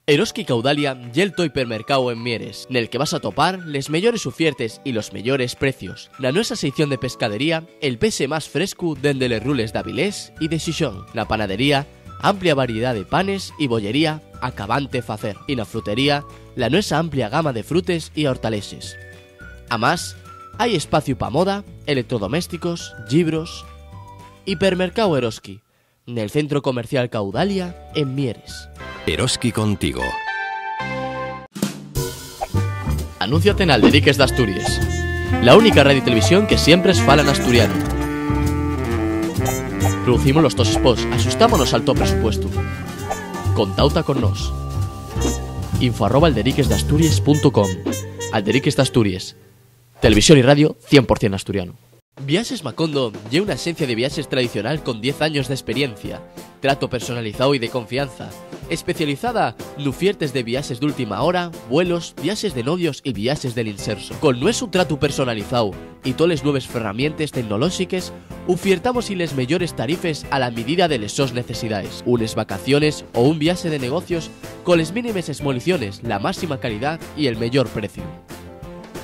Eroski Caudalia ye el hipermercado en Mieres, nel que vas a topar les mellores ufiertes y los mellores precios. Na nuestra sección de pescadería, el pese más fresco dende les rules d'Avilés y de Xixón. Na panadería, amplia variedad de panes y bollería acabante facer. Y na frutería, la nuestra amplia gama de frutes y hortaleses. A más, hay espacio pa moda, electrodomésticos, libros. Hipermercado Eroski, nel centro comercial Caudalia en Mieres. Eroski contigo. Anúnciate en Alderiques d'Asturias, la única radio y televisión que siempre es fala en asturiano. Producimos los tos spots, asustámonos al top presupuesto. Contauta con nos. info@alderiquesdasturias.com. Alderiques d'Asturias, televisión y radio 100% asturiano. Viaxes Macondo lle una agencia de viajes tradicional con 10 años de experiencia, trato personalizado y de confianza, especializada en ofertas de viajes de última hora, vuelos, viajes de novios y viajes del inserso. Con nuestro trato personalizado y todas las nuevas herramientas tecnológicas, ofertamos y les mejores tarifes a la medida de les sos necesidades. Unes vacaciones o un viaje de negocios con les mínimas esmoliciones, la máxima calidad y el mejor precio.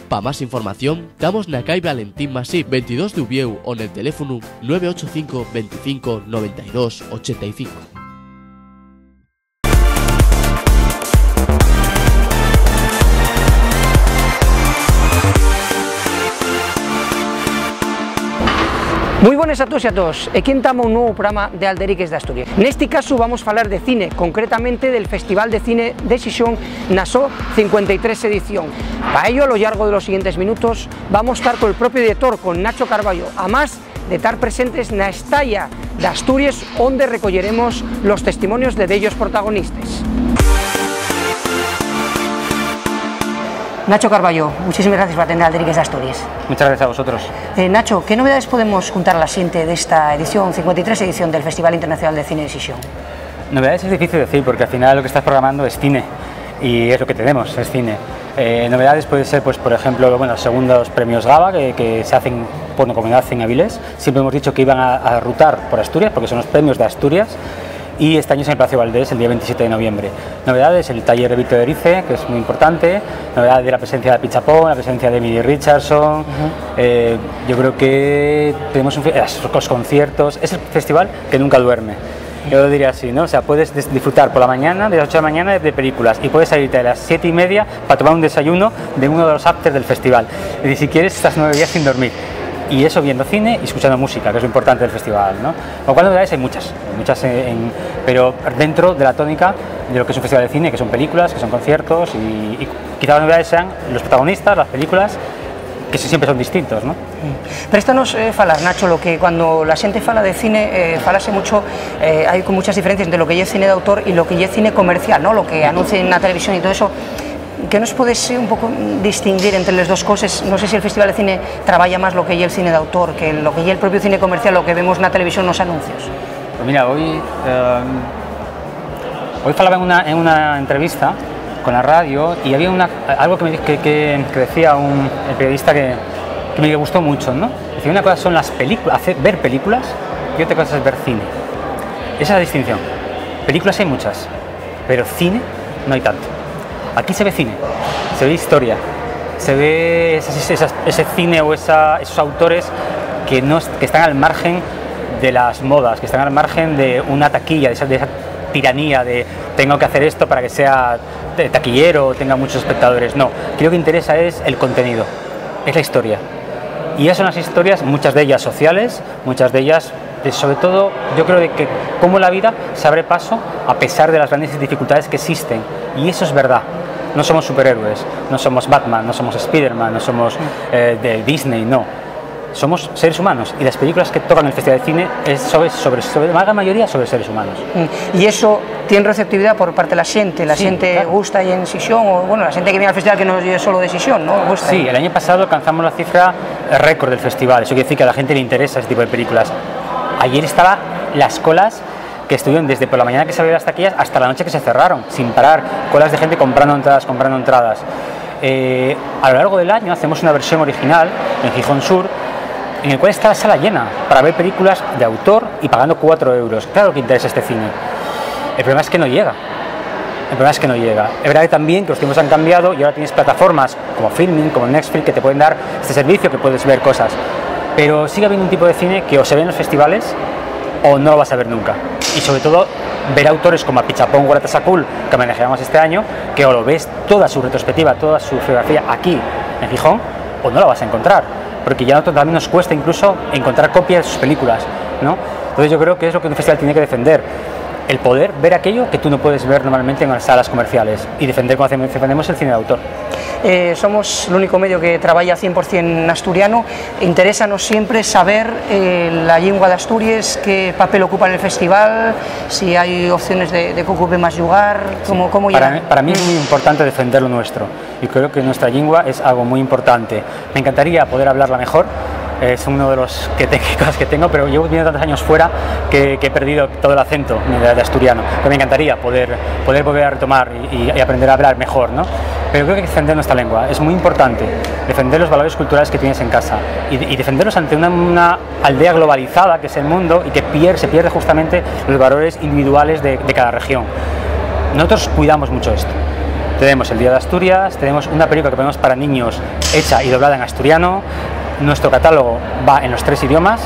Pa más información, damos na calle Valentín Masip 22 de Ubieu o en el teléfono 985 25 92 85. Moi bones a todos e a todos, e aquí estamos un novo programa de Alderiques d'Asturias. Neste caso vamos falar de cine, concretamente del Festival de Cine de Xixón na súa 53 edición. Para ello, a lo largo de los siguientes minutos, vamos a estar con el propio director, con Nacho Carballo, a más de estar presentes na estalla de Asturias, onde recolleremos los testimonios de bellos protagonistas. Nacho Carballo, muchísimas gracias por atender a Alderiques d'Asturias. Muchas gracias a vosotros. Nacho, ¿qué novedades podemos contar a la gente de esta edición, 53 edición del Festival Internacional de Cine de Xixón? Novedades es difícil decir porque al final lo que estás programando es cine y es lo que tenemos, es cine. Novedades puede ser, pues, por ejemplo, bueno, los segundos premios GABA que se hacen por comunidad en Avilés. Siempre hemos dicho que iban a rutar por Asturias porque son los premios de Asturias. Y este año es en el Palacio Valdés, el día 27 de noviembre. Novedades, el taller de Víctor Erice, que es muy importante. Novedades de la presencia de Pichapón, la presencia de Emily Richardson. Yo creo que tenemos los conciertos. Es el festival que nunca duerme. Yo lo diría así, ¿no? O sea, puedes disfrutar por la mañana, de las 8 de la mañana, de películas. Y puedes salirte a las 7:30 para tomar un desayuno de uno de los afters del festival. Es decir, si quieres, estás 9 días sin dormir. Y eso viendo cine y escuchando música, que es lo importante del festival, ¿no? Lo cual novedades hay muchas pero dentro de la tónica de lo que es un festival de cine, que son películas, que son conciertos y quizás las novedades sean los protagonistas, las películas, que siempre son distintos, ¿no? Préstanos falar, Nacho, lo que cuando la xente fala de cine, falase mucho, hay con muchas diferencias entre lo que es cine de autor y lo que es cine comercial, ¿no? Lo que anuncia en la televisión y todo eso. ¿Qué nos puedes un poco distinguir entre las dos cosas? No sé si el Festival de Cine trabaja más lo que es el cine de autor que lo que es el propio cine comercial, lo que vemos en la televisión, los anuncios. Pues mira, hoy falaba en una entrevista con la radio y había algo que decía el periodista que me gustó mucho, ¿no? Decía, una cosa son las películas, ver películas y otra cosa es ver cine. Esa es la distinción. Películas hay muchas, pero cine no hay tanto. Aquí se ve cine, se ve historia, se ve ese cine o esos autores que están al margen de las modas, que están al margen de una taquilla, de esa tiranía de tengo que hacer esto para que sea taquillero o tenga muchos espectadores. No, aquí lo que interesa es el contenido, es la historia. Y esas son las historias, muchas de ellas sociales, muchas de ellas, sobre todo, yo creo de que cómo la vida se abre paso a pesar de las grandes dificultades que existen. Y eso es verdad. No somos superhéroes, no somos Batman, no somos Spiderman, no somos de Disney, no. Somos seres humanos y las películas que tocan el Festival de Cine es sobre la gran mayoría sobre seres humanos. Y eso tiene receptividad por parte de la gente claro. Gusta y en Xixón, o bueno, la gente que viene al festival que no es solo de Xixón, ¿no? Gusta. Sí, el año pasado alcanzamos la cifra récord del festival, eso quiere decir que a la gente le interesa ese tipo de películas. Ayer estaban las colas que estuvieron desde por la mañana que se abrieron las taquillas hasta la noche que se cerraron, sin parar, colas de gente comprando entradas. A lo largo del año hacemos una versión original en Gijón Sur, en el cual está la sala llena para ver películas de autor y pagando 4 euros. Claro que interesa este cine. El problema es que no llega. El problema es que no llega. Es verdad que también que los tiempos han cambiado y ahora tienes plataformas como Filmin, como Netflix, que te pueden dar este servicio, que puedes ver cosas. Pero sigue habiendo un tipo de cine que o se ve en los festivales o no lo vas a ver nunca. Y sobre todo, ver autores como Apichatpong Weerasethakul, que homenajeamos este año, que o lo ves toda su retrospectiva, toda su geografía aquí en Gijón, o no la vas a encontrar. Porque ya a nosotros también nos cuesta incluso encontrar copias de sus películas, ¿no? Entonces yo creo que es lo que un festival tiene que defender. El poder ver aquello que tú no puedes ver normalmente en las salas comerciales y defender como defendemos el cine de autor. Somos el único medio que trabaja 100% asturiano. Interésanos siempre saber la lengua de Asturias, qué papel ocupa en el festival, si hay opciones de que ocupe más lugar, cómo para mí es muy importante defender lo nuestro y creo que nuestra lengua es algo muy importante. Me encantaría poder hablarla mejor. Es uno de los cosas que tengo, pero llevo viviendo tantos años fuera que he perdido todo el acento de asturiano. Pero me encantaría poder volver a retomar y aprender a hablar mejor, ¿no? Pero creo que defender nuestra lengua es muy importante, defender los valores culturales que tienes en casa y defenderlos ante una aldea globalizada que es el mundo y que se pierde justamente los valores individuales de cada región. Nosotros cuidamos mucho esto. Tenemos el Día de Asturias, tenemos una película que ponemos para niños hecha y doblada en asturiano. Nuestro catálogo va en los 3 idiomas,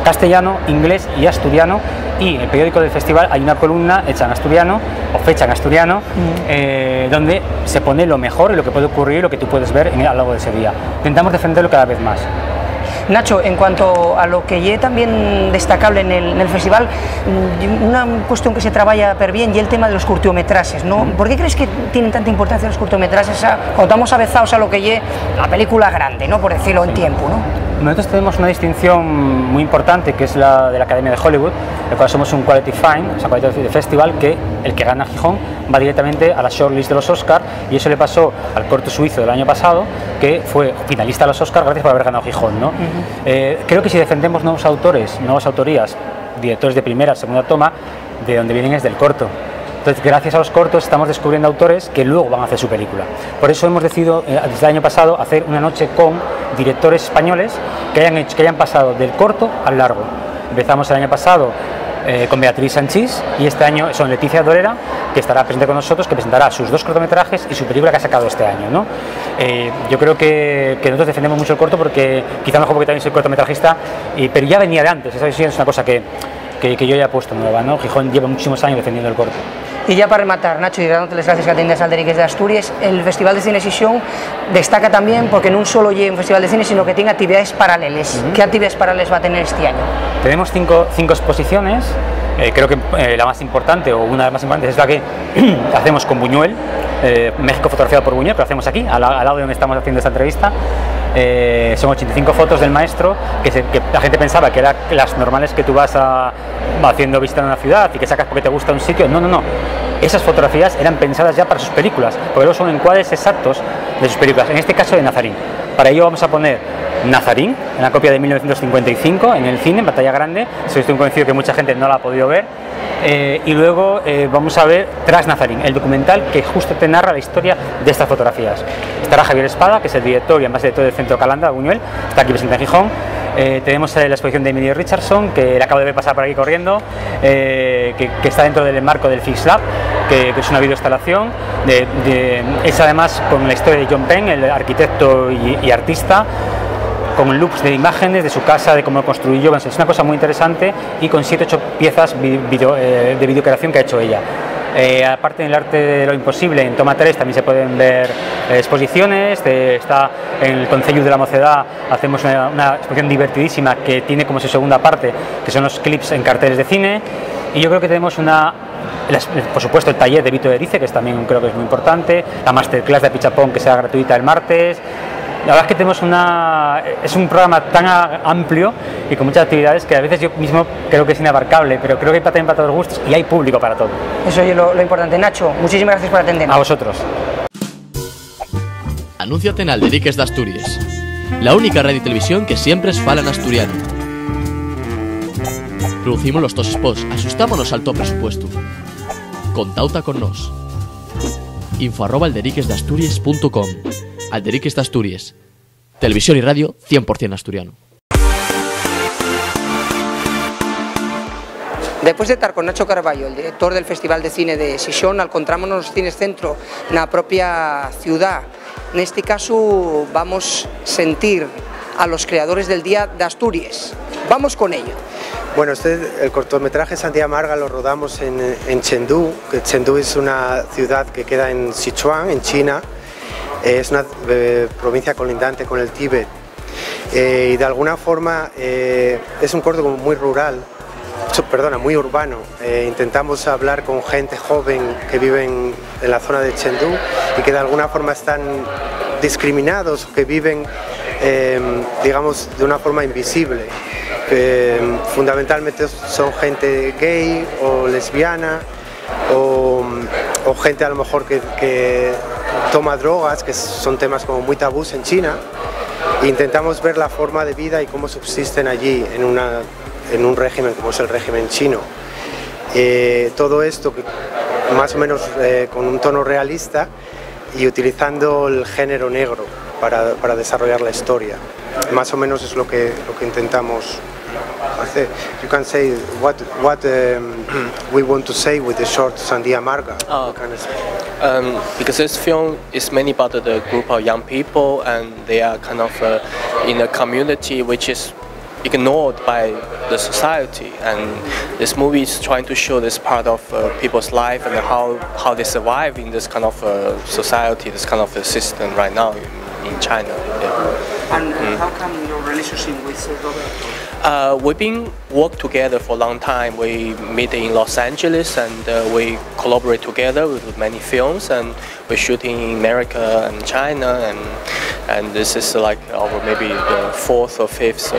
castellano, inglés y asturiano, y en el periódico del festival hay una columna hecha en asturiano o fecha en asturiano donde se pone lo mejor y lo que puede ocurrir, lo que tú puedes ver a lo largo de ese día. Intentamos defenderlo cada vez más. Nacho, en cuanto a lo que es también destacable en el festival, una cuestión que se trabaja per bien y el tema de los cortometrajes, ¿no? ¿Por qué crees que tienen tanta importancia los cortometrajes cuando estamos avezados a lo que es la película grande, ¿no? Por decirlo en tiempo, ¿no? Nosotros tenemos una distinción muy importante que es la de la Academia de Hollywood, el cual somos un Quality Fine, o sea, Quality Festival, que el que gana Gijón va directamente a la shortlist de los Oscar, y eso le pasó al corto suizo del año pasado, que fue finalista a los Oscar gracias por haber ganado Gijón, ¿no? Creo que si defendemos nuevos autores, nuevas autorías, directores de primera, segunda toma, de donde vienen es del corto. Entonces, gracias a los cortos estamos descubriendo autores que luego van a hacer su película. Por eso hemos decidido, desde el año pasado, hacer una noche con directores españoles que hayan pasado del corto al largo. Empezamos el año pasado con Beatriz Sanchís y este año son Leticia Dorera, que estará presente con nosotros, que presentará sus 2 cortometrajes y su película que ha sacado este año, ¿no? Yo creo que nosotros defendemos mucho el corto porque, quizá mejor porque también soy cortometrajista, pero ya venía de antes, esa es una cosa que yo ya he puesto nueva, ¿no? Gijón lleva muchísimos años defendiendo el corto. Y ya para rematar, Nacho, y dándote las gracias que atiendes al Alderiques de Asturias, el Festival de Cine Sisión destaca también porque no solo lleva un festival de cine, sino que tiene actividades paralelas. ¿Qué actividades paralelas va a tener este año? Tenemos cinco exposiciones. Creo que la más importante, o una de las más importantes, es la que hacemos con Buñuel, México fotografiado por Buñuel, pero hacemos aquí, al lado de donde estamos haciendo esta entrevista. Son 85 fotos del maestro que la gente pensaba que eran las normales que tú vas haciendo visita en una ciudad y que sacas porque te gusta un sitio. No. Esas fotografías eran pensadas ya para sus películas, porque luego son encuadres exactos de sus películas, en este caso de Nazarín. Para ello vamos a poner Nazarín, una copia de 1955 en el cine, en pantalla grande. Estoy convencido que mucha gente no la ha podido ver. Y luego vamos a ver Tras Nazarín, el documental que justo te narra la historia de estas fotografías. Estará Javier Espada, que es el director y además director del Centro Calanda, Buñuel, está aquí presente en Gijón. Tenemos la exposición de Emily Richardson, que la acabo de ver pasar por aquí corriendo, que está dentro del marco del Fix Lab, que es una videoinstalación, es además con la historia de John Penn, el arquitecto y artista, con loops de imágenes de su casa, de cómo construyó. Es una cosa muy interesante y con 7-8 piezas de videocreación que ha hecho ella. Aparte del arte de lo imposible, en Toma 3 también se pueden ver exposiciones. Está en el Concello de la Mocedad, hacemos una exposición divertidísima que tiene como su segunda parte, que son los clips en carteles de cine. Y yo creo que tenemos por supuesto el taller de Vito Erice, que también creo que es muy importante, la masterclass de Apichatpong, que será gratuita el martes. La verdad es que tenemos es un programa tan amplio y con muchas actividades que a veces yo mismo creo que es inabarcable, pero creo que hay también para todos los gustos y hay público para todo. Eso es lo importante. Nacho, muchísimas gracias por atendernos. A vosotros. Anúnciate en Alderiques de Asturias, la única radio y televisión que siempre es fala en asturiano. Producimos los 2 spots, asustámonos al top presupuesto. Contauta con nos. info@alderiquesdeasturias.com. Alderiques de Asturias, televisión y radio 100% asturiano. Después de estar con Nacho Carballo, el director del Festival de Cine de Xixón, encontrámonos nos cines centro na propia ciudad. Neste caso vamos a sentir a los creadores del Día de Asturias. Vamos con ello. Bueno, el cortometraje Sandía Amarga lo rodamos en Chengdu, que Chengdu es una ciudad que queda en Sichuan, en China. Es una provincia colindante con el Tíbet y de alguna forma es un corto muy rural, muy urbano. Intentamos hablar con gente joven que vive en la zona de Chengdu y que de alguna forma están discriminados, que viven digamos de una forma invisible. Fundamentalmente son gente gay o lesbiana o gente a lo mejor que toma drogas, que son temas como muy tabús en China. Intentamos ver la forma de vida y cómo subsisten allí en un régimen como es el régimen chino. Todo esto más o menos con un tono realista y utilizando el género negro para desarrollar la historia. Más o menos es lo que intentamos hacer. You can say what we want to say with the short Sandía Amarga. Because this film is mainly about the group of young people, and they are kind of in a community which is ignored by the society, and this movie is trying to show this part of people's life and how they survive in this kind of society, this kind of system right now in China. Yeah. And how come your relationship with Roberto? We've been working together for a long time. We meet in Los Angeles and we collaborate together with many films, and we're shooting in America and China, and this is like our maybe the fourth or fifth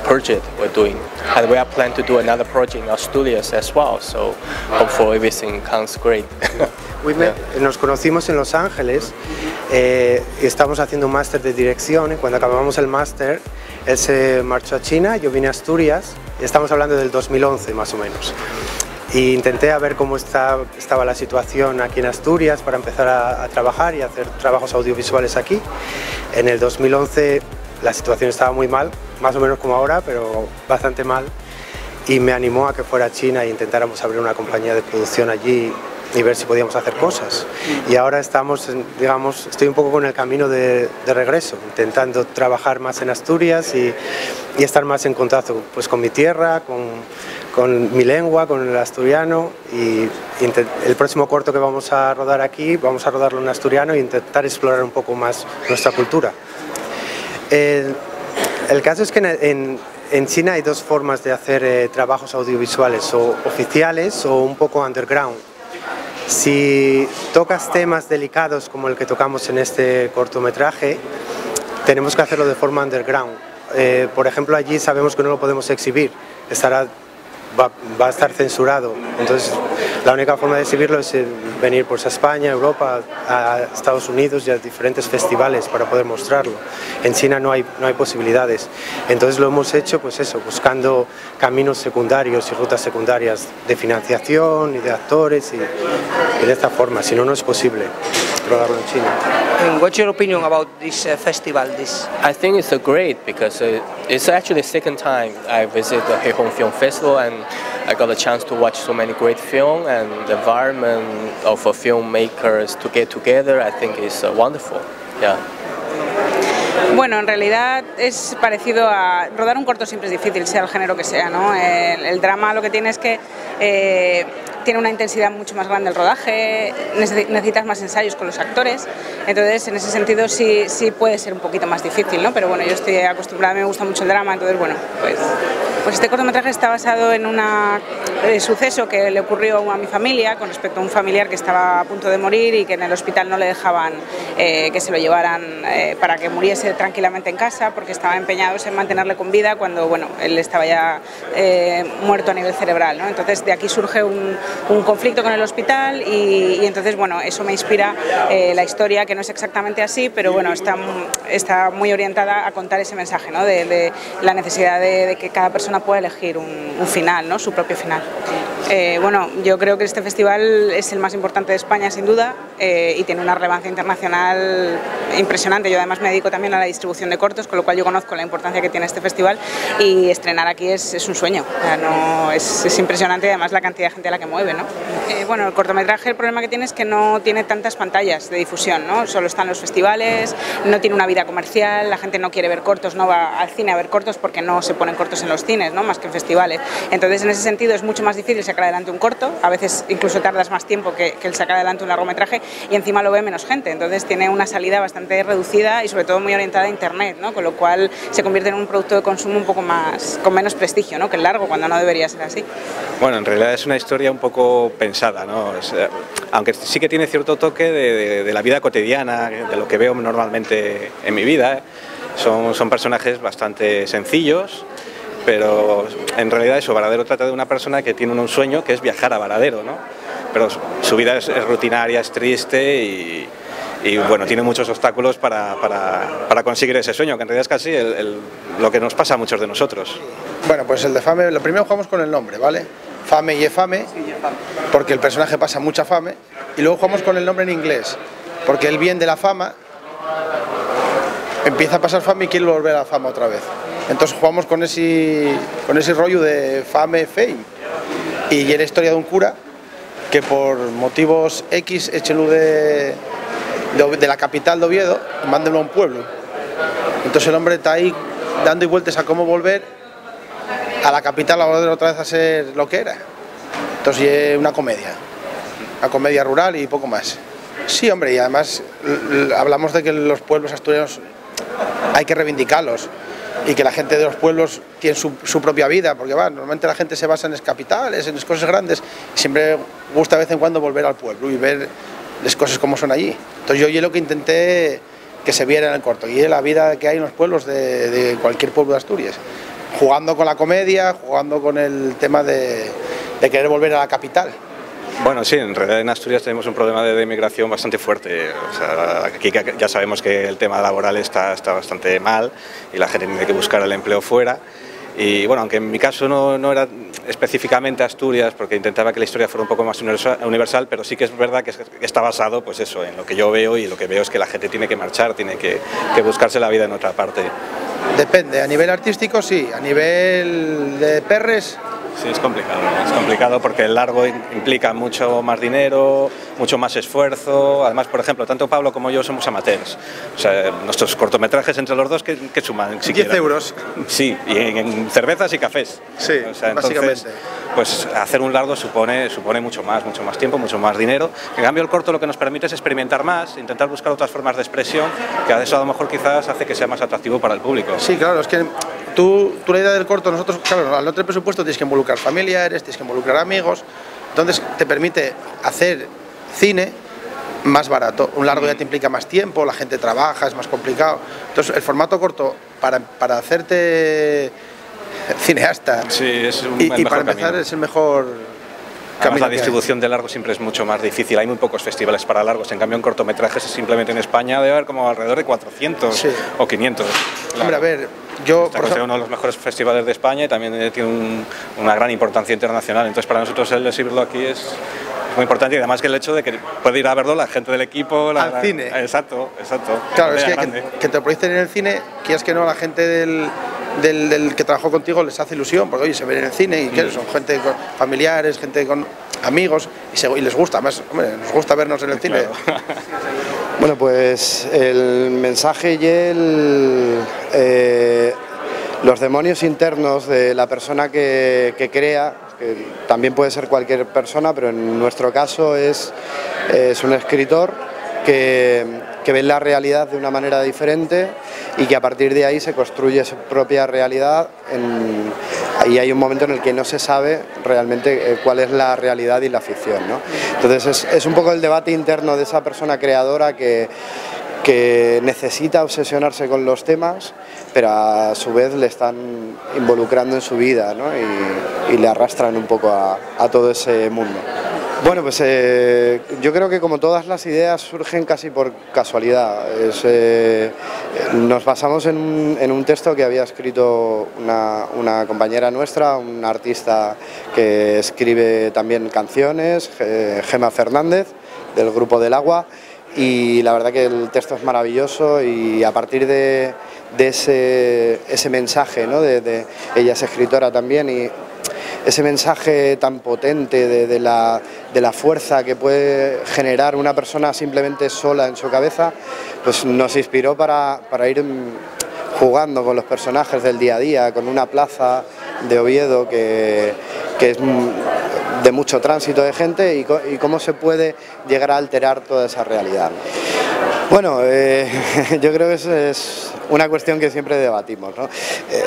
project we're doing. And we are planning to do another project in Asturias as well, so hopefully everything comes great. Nos conocimos en Los Ángeles y estábamos haciendo un máster de dirección, y cuando acabamos el máster él se marchó a China, yo vine a Asturias, y estamos hablando del 2011 más o menos. Y intenté a ver cómo estaba la situación aquí en Asturias para empezar a trabajar y hacer trabajos audiovisuales aquí. En el 2011 la situación estaba muy mal, más o menos como ahora, pero bastante mal, y me animó a que fuera a China e intentáramos abrir una compañía de producción allí y ver si podíamos hacer cosas. Y ahora estamos, digamos, estoy un poco con el camino de regreso, intentando trabajar más en Asturias y estar más en contacto pues, con mi tierra, con mi lengua, con el asturiano, y el próximo corto que vamos a rodar aquí, vamos a rodarlo en asturiano e intentar explorar un poco más nuestra cultura. El caso es que en China hay dos formas de hacer trabajos audiovisuales, o oficiales o un poco underground. Si tocas temas delicados como el que tocamos en este cortometraje, tenemos que hacerlo de forma underground. Por ejemplo, allí sabemos que no lo podemos exhibir, va a estar censurado. Entonces, la única forma de exhibirlo es venir pues, a España, a Europa, a Estados Unidos y a diferentes festivales para poder mostrarlo. En China no hay posibilidades. Entonces lo hemos hecho pues eso, buscando caminos secundarios y rutas secundarias de financiación y de actores y de esta forma. Si no, no es posible rodarlo en China. And what's your opinion about this festival? I think it's great because it's actually the second time I visit the Heihong Film Festival, and I got a chance to watch so many great films, and the environment of filmmakers to get together, I think is wonderful. Yeah. Bueno, en realidad es parecido a... Rodar un corto siempre es difícil, sea el género que sea, ¿no? El drama lo que tiene es que tiene una intensidad mucho más grande el rodaje, necesitas más ensayos con los actores, entonces en ese sentido sí puede ser un poquito más difícil, ¿no? Pero bueno, yo estoy acostumbrada, me gusta mucho el drama, entonces bueno, pues este cortometraje está basado en un suceso que le ocurrió a mi familia con respecto a un familiar que estaba a punto de morir y que en el hospital no le dejaban que se lo llevaran para que muriese tranquilamente en casa, porque estaban empeñados en mantenerle con vida cuando bueno, él estaba ya muerto a nivel cerebral, ¿no? Entonces de aquí surge un conflicto con el hospital y entonces bueno, eso me inspira la historia, que no es exactamente así, pero bueno, está muy orientada a contar ese mensaje, ¿no? de la necesidad de que cada persona pueda elegir un final, ¿no? Su propio final. Bueno, yo creo que este festival es el más importante de España sin duda y tiene una relevancia internacional impresionante. Yo además me dedico también a la distribución de cortos, con lo cual yo conozco la importancia que tiene este festival y estrenar aquí es un sueño. O sea, no, es impresionante y además la cantidad de gente a la que mueve, ¿no? Bueno, el cortometraje, el problema que tiene es que no tiene tantas pantallas de difusión, ¿no? Solo están los festivales, no tiene una vida comercial, la gente no quiere ver cortos, no va al cine a ver cortos porque no se ponen cortos en los cines, ¿no? Más que en festivales. Entonces, en ese sentido es mucho más difícil sacar adelante un corto, a veces incluso tardas más tiempo que el sacar adelante un largometraje y encima lo ve menos gente, entonces tiene una salida bastante reducida y sobre todo muy orientada a internet, ¿no? Con lo cual se convierte en un producto de consumo un poco más, con menos prestigio, ¿no? Que el largo, cuando no debería ser así. Bueno, en realidad es una historia un poco pensada, ¿no? Aunque sí que tiene cierto toque de la vida cotidiana, de lo que veo normalmente en mi vida. Son personajes bastante sencillos, pero en realidad eso, Varadero trata de una persona que tiene un sueño que es viajar a Varadero, ¿no? Pero su vida es rutinaria, es triste y bueno, tiene muchos obstáculos para conseguir ese sueño, que en realidad es casi lo que nos pasa a muchos de nosotros. Bueno, pues el de Fame, lo primero jugamos con el nombre, ¿vale? Fame y Efame, porque el personaje pasa mucha fame, y luego jugamos con el nombre en inglés, porque el bien de la fama empieza a pasar fame y quiere volver a la fama otra vez. Entonces jugamos con ese rollo de fame. Y era historia de un cura que por motivos X eche luz de la capital de Oviedo y mándelo a un pueblo. Entonces el hombre está ahí dando y vueltas a cómo volver a la capital, a volver otra vez a ser lo que era. Entonces es una comedia rural y poco más. Sí, hombre, y además hablamos de que los pueblos asturianos hay que reivindicarlos y que la gente de los pueblos tiene su propia vida, porque normalmente la gente se basa en las capitales, en las cosas grandes, y siempre gusta de vez en cuando volver al pueblo y ver las cosas como son allí. Entonces yo lo que intenté que se viera en el corto, y es la vida que hay en los pueblos de cualquier pueblo de Asturias, jugando con la comedia, jugando con el tema de querer volver a la capital. Bueno, sí, en realidad en Asturias tenemos un problema de inmigración bastante fuerte. O sea, aquí ya sabemos que el tema laboral está bastante mal y la gente tiene que buscar el empleo fuera. Y bueno, aunque en mi caso no era específicamente Asturias, porque intentaba que la historia fuera un poco más universal, pero sí que es verdad que está basado, pues eso, en lo que yo veo, y lo que veo es que la gente tiene que marchar, tiene que buscarse la vida en otra parte. Depende, a nivel artístico sí, a nivel de perres... Sí, es complicado porque el largo implica mucho más dinero, mucho más esfuerzo. Además, por ejemplo, tanto Pablo como yo somos amateurs. O sea, nuestros cortometrajes entre los dos, ¿qué suman? 10 euros. Sí, y en cervezas y cafés. Sí, o sea, básicamente. Entonces, pues hacer un largo supone mucho más tiempo, mucho más dinero. En cambio, el corto lo que nos permite es experimentar más, intentar buscar otras formas de expresión, que a eso a lo mejor quizás hace que sea más atractivo para el público. Sí, claro, es que tú la idea del corto, nosotros, claro, al no tener presupuesto tienes que involucrar familiares, tienes que involucrar amigos, entonces te permite hacer cine más barato. Un largo ya te implica más tiempo, la gente trabaja, es más complicado. Entonces el formato corto para hacerte cineasta, sí, es y para empezar camino. Es el mejor Además, la distribución de largos siempre es mucho más difícil. Hay muy pocos festivales para largos. En cambio, en cortometrajes, simplemente en España debe haber como alrededor de 400 sí. o 500. Claro. Hombre, a ver, yo... Está considerado uno de los mejores festivales de España y también tiene una gran importancia internacional. Entonces, para nosotros el exhibirlo aquí es muy importante, y además que el hecho de que puede ir a verlo la gente del equipo... Al cine. Exacto. Claro, es que te proyecten en el cine, quieras que no, la gente del que trabajó contigo les hace ilusión, porque oye, se ven en el cine y son gente con familiares, gente con amigos, y les gusta, más, hombre, nos gusta vernos en el cine. Claro. Bueno, pues el mensaje y los demonios internos de la persona que crea, que también puede ser cualquier persona, pero en nuestro caso es un escritor que ve la realidad de una manera diferente y que a partir de ahí se construye su propia realidad, y hay un momento en el que no se sabe realmente cuál es la realidad y la ficción, ¿no? Entonces es un poco el debate interno de esa persona creadora que necesita obsesionarse con los temas, pero a su vez le están involucrando en su vida, ¿no? y le arrastran un poco a todo ese mundo. Bueno, pues yo creo que como todas las ideas surgen casi por casualidad. Nos basamos en un texto que había escrito una compañera nuestra, una artista que escribe también canciones, Gemma Fernández, del grupo Del Agua, y la verdad que el texto es maravilloso y a partir de ese mensaje, ¿no? Ella es escritora también y ese mensaje tan potente de la fuerza que puede generar una persona simplemente sola en su cabeza, pues nos inspiró para ir jugando con los personajes del día a día, con una plaza de Oviedo que es de mucho tránsito de gente y cómo se puede llegar a alterar toda esa realidad. Bueno, yo creo que es una cuestión que siempre debatimos, ¿no?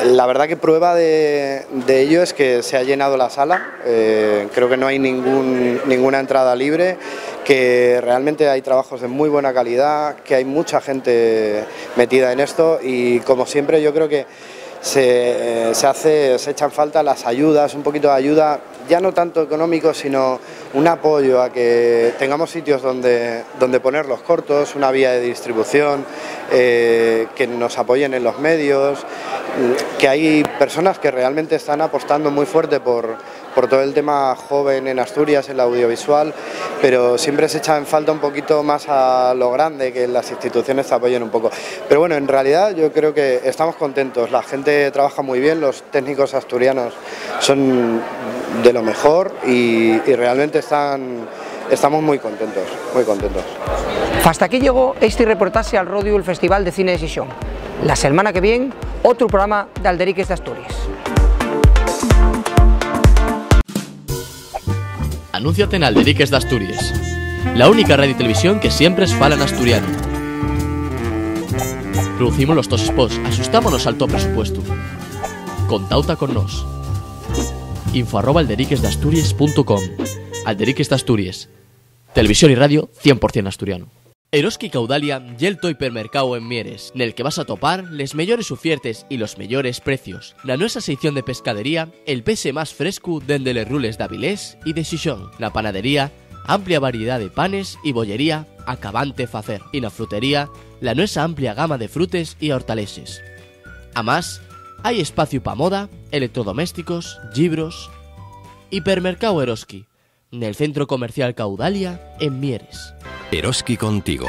La verdad que prueba de ello es que se ha llenado la sala, creo que no hay ninguna entrada libre, que realmente hay trabajos de muy buena calidad, que hay mucha gente metida en esto y como siempre yo creo que se echan falta las ayudas, un poquito de ayuda, ya no tanto económico, sino un apoyo a que tengamos sitios donde poner los cortos, una vía de distribución, que nos apoyen en los medios, que hay personas que realmente están apostando muy fuerte por todo el tema joven en Asturias, en el audiovisual, pero siempre se echa en falta un poquito más a lo grande, que las instituciones te apoyen un poco. Pero bueno, en realidad yo creo que estamos contentos, la gente trabaja muy bien, los técnicos asturianos son de lo mejor y realmente estamos muy contentos, muy contentos. Hasta aquí llegó este reportaje al rodio del Festival de Cine de Xixón. La semana que viene, otro programa de Alderiques de Asturias. Anúnciate en Alderiques de Asturias, la única radio y televisión que siempre es fala en asturiano. Producimos los dos spots, asustámonos al top presupuesto. Contauta con nos. info@alderiquesdeasturias.com. Alderiques de Asturias, televisión y radio 100% asturiano. Eroski Caudalia y el hipermercado en Mieres, nel que vas a topar les mejores ofertes y los mejores precios. La nuestra sección de pescadería, el pese más fresco dende les rules d'Avilés y de Xixón. La panadería, amplia variedad de panes y bollería acabante facer. Y la frutería, la nuestra amplia gama de frutes y hortaleses. Además, hay espacio pa moda, electrodomésticos, libros. Hipermercado Eroski, nel centro comercial Caudalia en Mieres. Eroski contigo.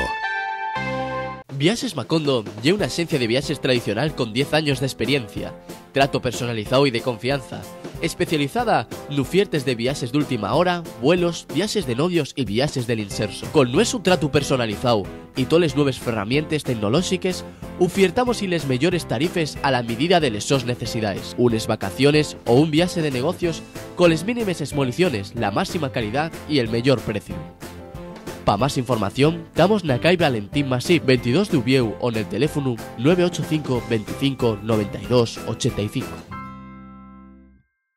Viajes Macondo lleva una esencia de viajes tradicional con 10 años de experiencia, trato personalizado y de confianza, especializada en ofertas de viajes de última hora, vuelos, viajes de novios y viajes del inserso. Con nuestro trato personalizado y todas las nuevas herramientas tecnológicas, ofertamos y les mejores tarifes a la medida de les sos necesidades. Unes vacaciones o un viaje de negocios con les mínimas exmoliciones, la máxima calidad y el mejor precio. Para más información, damos na calle Valentín Masip 22 de Ubieu o en el teléfono 985 25 92 85.